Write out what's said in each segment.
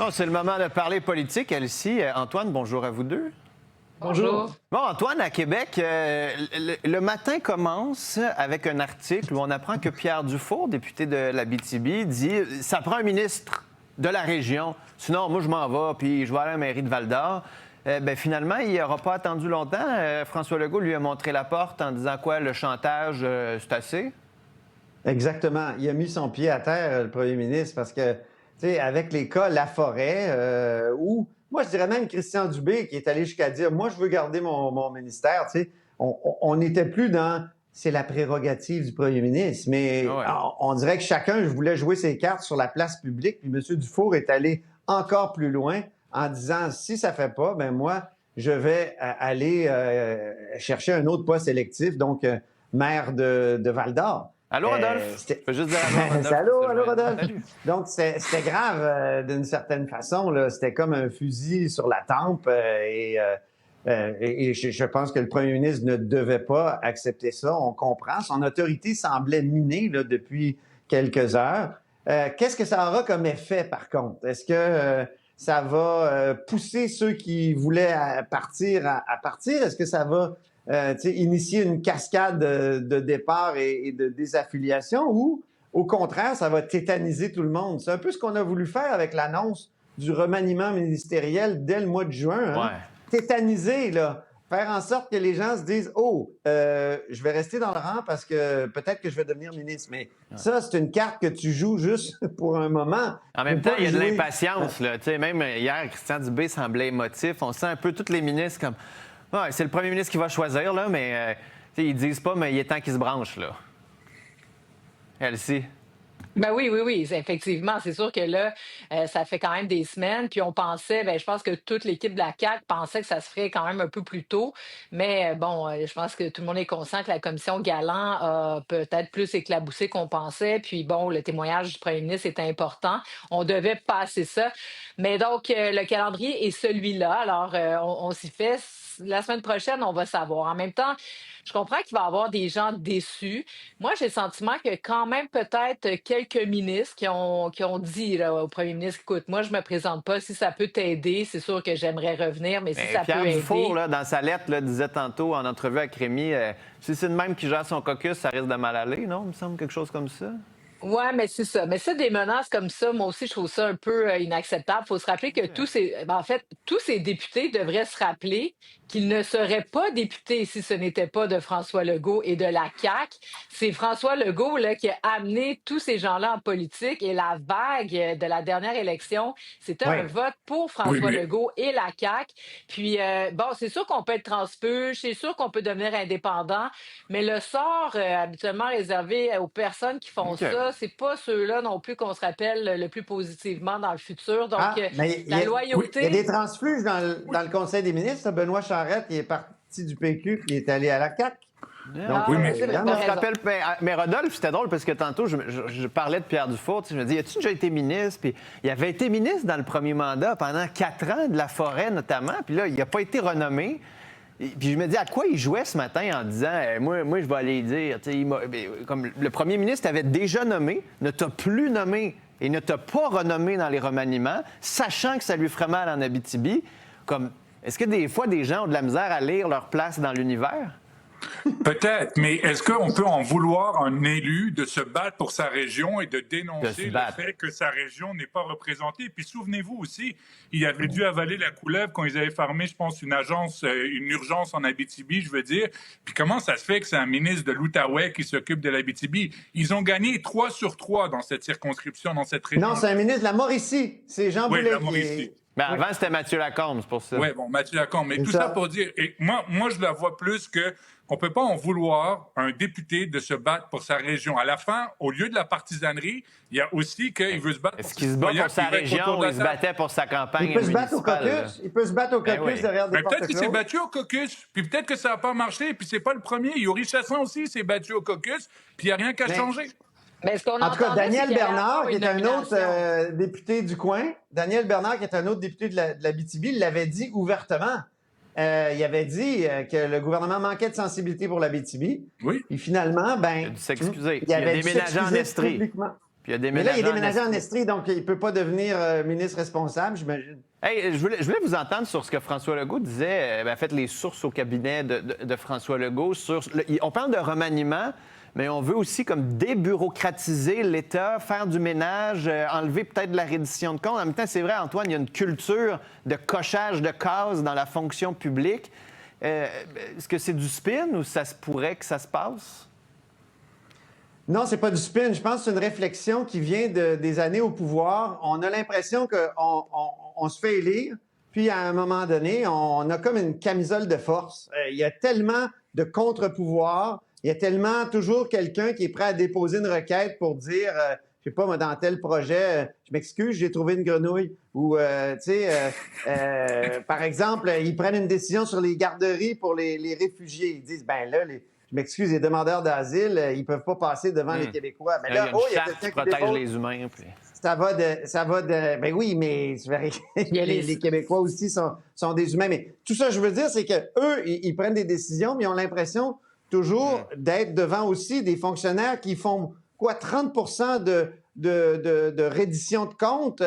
Non, c'est le moment de parler politique. Elsie, Antoine, bonjour à vous deux. Bonjour. Bon, Antoine, à Québec, le matin commence avec un article où on apprend que Pierre Dufour, député de l'Abitibi, dit « ça prend un ministre de la région, sinon moi je m'en vais, puis je vais aller à la mairie de Val-d'Or ». Finalement, il n'aura pas attendu longtemps. François Legault lui a montré la porte en disant quoi, le chantage, c'est assez? Exactement. Il a mis son pied à terre, le premier ministre, parce que, tu sais, avec les cas Laforêt, ou moi, je dirais même Christian Dubé, qui est allé jusqu'à dire, moi, je veux garder mon ministère, tu sais, on n'était plus dans, c'est la prérogative du premier ministre, mais Ouais. on dirait que chacun voulait jouer ses cartes sur la place publique, puis M. Dufour est allé encore plus loin en disant, si ça fait pas, ben moi, je vais aller chercher un autre poste électif, donc maire de Val-d'Or. Allô, Rodolphe? Je peux juste dire Allô, Rodolphe? Salut. Donc, c'était grave d'une certaine façon. Là. C'était comme un fusil sur la tempe. Et je pense que le premier ministre ne devait pas accepter ça. On comprend. Son autorité semblait minée là, depuis quelques heures. Qu'est-ce que ça aura comme effet, par contre? Est-ce que ça va pousser ceux qui voulaient partir à partir? Est-ce que ça va initier une cascade de départ et de désaffiliation ou, au contraire, ça va tétaniser tout le monde? C'est un peu ce qu'on a voulu faire avec l'annonce du remaniement ministériel dès le mois de juin. Hein? Ouais. Tétaniser, là. Faire en sorte que les gens se disent « Oh, je vais rester dans le rang parce que peut-être que je vais devenir ministre. » Mais ça, c'est une carte que tu joues juste pour un moment. En même temps, il y a de l'impatience. Là. Même hier, Christian Dubé semblait émotif. On sent un peu tous les ministres comme... Ouais, c'est le premier ministre qui va choisir, là, mais ils disent pas, mais il est temps qu'il se branche, là. Elsie. Ben oui, effectivement. C'est sûr que là, ça fait quand même des semaines. Puis on pensait, je pense que toute l'équipe de la CAQ pensait que ça se ferait quand même un peu plus tôt. Mais je pense que tout le monde est conscient que la commission Galland a peut-être plus éclaboussé qu'on pensait. Puis bon, le témoignage du premier ministre est important. On devait passer ça. Mais donc, le calendrier est celui-là. Alors, on s'y fait. La semaine prochaine, on va savoir. En même temps, je comprends qu'il va y avoir des gens déçus. Moi, j'ai le sentiment que quand même peut-être quelques ministres qui ont dit là, au premier ministre, écoute, moi, je me présente pas. Si ça peut t'aider, c'est sûr que j'aimerais revenir, mais si ça Pierre peut aider... Dufour, là, dans sa lettre, là, disait tantôt en entrevue avec Rémi, si c'est le même qui gère son caucus, ça risque de mal aller, non? Il me semble quelque chose comme ça. Ouais, mais c'est ça. Mais ça, des menaces comme ça, moi aussi, je trouve ça un peu inacceptable. Il faut se rappeler que tous ces députés devraient se rappeler qu'ils ne seraient pas députés si ce n'était pas de François Legault et de la CAQ. C'est François Legault là, qui a amené tous ces gens-là en politique et la vague de la dernière élection, c'était un vote pour François Legault et la CAQ. Puis, c'est sûr qu'on peut être transfuge, c'est sûr qu'on peut devenir indépendant, mais le sort habituellement réservé aux personnes qui font ça, c'est pas ceux-là non plus qu'on se rappelle le plus positivement dans le futur. Donc, la loyauté... Il y a des transfuges dans le Conseil des ministres. Benoît Charette, il est parti du PQ puis il est allé à la CAQ. Donc, on se rappelle, mais Rodolphe, c'était drôle parce que tantôt, je parlais de Pierre Dufour. Je me dis, as-tu déjà été ministre? Puis il avait été ministre dans le premier mandat pendant 4 ans, de la forêt notamment. Puis là, il n'a pas été renommé. Puis je me dis, à quoi il jouait ce matin en disant, moi, je vais aller dire. Comme le premier ministre t'avait déjà nommé, ne t'a plus nommé et ne t'a pas renommé dans les remaniements, sachant que ça lui ferait mal en Abitibi. Est-ce que des fois, des gens ont de la misère à lire leur place dans l'univers? Peut-être, mais est-ce qu'on peut en vouloir à un élu de se battre pour sa région et de dénoncer le fait que sa région n'est pas représentée? Puis souvenez-vous aussi, il avait dû avaler la couleuvre quand ils avaient fermé, je pense, une urgence en Abitibi, je veux dire. Puis comment ça se fait que c'est un ministre de l'Outaouais qui s'occupe de l'Abitibi? Ils ont gagné 3 sur 3 dans cette circonscription, dans cette région. Non, c'est un ministre de la Mauricie. C'est Jean Boulet. Oui, la Mauricie. Mais avant, c'était Mathieu Lacombe, c'est pour ça. Oui, Mathieu Lacombe. Mais tout ça pour dire, et moi, je la vois plus que on peut pas en vouloir à un député de se battre pour sa région. À la fin, au lieu de la partisanerie, il y a aussi qu'il veut se battre pour Est-ce qu'il se bat pour sa région ou il se battait pour sa campagne Il peut se battre au caucus. Il peut se battre au caucus derrière des porte-closes. Peut-être qu'il s'est battu au caucus, puis peut-être que ça n'a pas marché, puis c'est pas le premier. Yuri Chassin aussi s'est battu au caucus, puis il n'y a rien qu'à changer. Mais en tout cas, Daniel Bernard, qui est un autre député du coin, Daniel Bernard, qui est un autre député de l'Abitibi, il l'avait dit ouvertement. Il avait dit que le gouvernement manquait de sensibilité pour l'Abitibi. Oui. Et finalement, il a dû s'excuser. Il a déménagé en Estrie. Puis il a Mais déménagé là, il est déménagé en Estrie. Estrie, donc il ne peut pas devenir ministre responsable, j'imagine. Hey, je voulais vous entendre sur ce que François Legault disait. En fait, les sources au cabinet de François Legault. On parle de remaniement, mais on veut aussi comme débureaucratiser l'État, faire du ménage, enlever peut-être de la reddition de comptes. En même temps, c'est vrai, Antoine, il y a une culture de cochage de cases dans la fonction publique. Est-ce que c'est du spin ou ça se pourrait que ça se passe? Non, c'est pas du spin. Je pense que c'est une réflexion qui vient des années au pouvoir. On a l'impression qu'on se fait élire, puis à un moment donné, on a comme une camisole de force. Il y a tellement de contre-pouvoirs, il y a tellement toujours quelqu'un qui est prêt à déposer une requête pour dire, je sais pas, moi, dans tel projet, je m'excuse, j'ai trouvé une grenouille. Ou, par exemple, ils prennent une décision sur les garderies pour les réfugiés. Ils disent, ben là, je m'excuse, les demandeurs d'asile, ils peuvent pas passer devant les Québécois. Mais là, il y a une charte qui protège dépose. les humains. Puis... Ça va de... Ben oui, mais les Québécois aussi sont des humains. Mais tout ça, je veux dire, c'est qu'eux, ils prennent des décisions, mais ils ont l'impression toujours d'être devant aussi des fonctionnaires qui font, 30 de reddition de comptes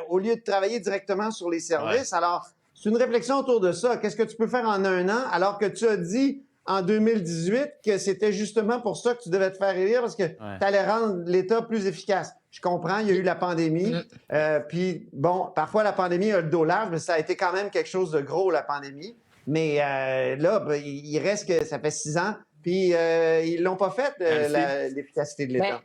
au lieu de travailler directement sur les services. Ouais. Alors, c'est une réflexion autour de ça. Qu'est-ce que tu peux faire en un an alors que tu as dit en 2018 que c'était justement pour ça que tu devais te faire élire parce que tu allais rendre l'État plus efficace. Je comprends, il y a eu la pandémie. Puis, bon, parfois la pandémie a le dos large, mais ça a été quand même quelque chose de gros, la pandémie. Mais là, il reste que ça fait 6 ans. Puis, ils l'ont pas fait, l'efficacité de l'État.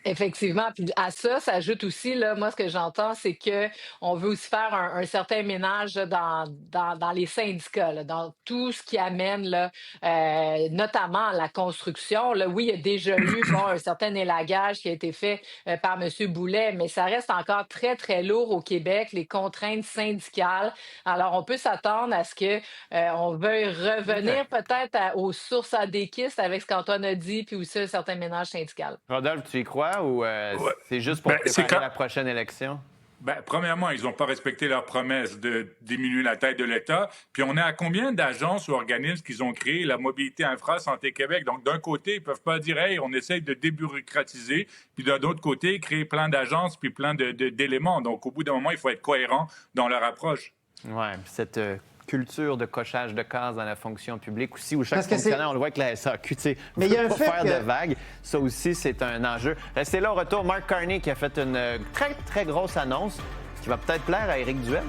Effectivement. Puis à ça s'ajoute aussi, là, moi, ce que j'entends, c'est qu'on veut aussi faire un certain ménage dans les syndicats, là, dans tout ce qui amène, là, notamment la construction. Là, oui, il y a déjà eu un certain élagage qui a été fait par M. Boulet, mais ça reste encore très, très lourd au Québec, les contraintes syndicales. Alors, on peut s'attendre à ce qu'on veuille revenir peut-être aux sources adéquistes avec ce qu'Antoine a dit, puis aussi un certain ménage syndical. Rodolphe, tu y crois? Ou c'est juste pour préparer la prochaine élection? Premièrement, ils n'ont pas respecté leur promesse de diminuer la taille de l'État. Puis on est à combien d'agences ou organismes qu'ils ont créé la mobilité infra Santé Québec? Donc, d'un côté, ils ne peuvent pas dire « Hey, on essaye de débureaucratiser », puis d'un autre côté, créer plein d'agences puis plein d'éléments. Donc, au bout d'un moment, il faut être cohérent dans leur approche. Oui, cette culture de cochage de cases dans la fonction publique aussi, où chaque fonctionnaire, on le voit avec la SAQ, tu sais, ne peut pas faire de vagues. Ça aussi, c'est un enjeu. Restez là, au retour, Mark Carney qui a fait une très, très grosse annonce qui va peut-être plaire à Éric Duhem.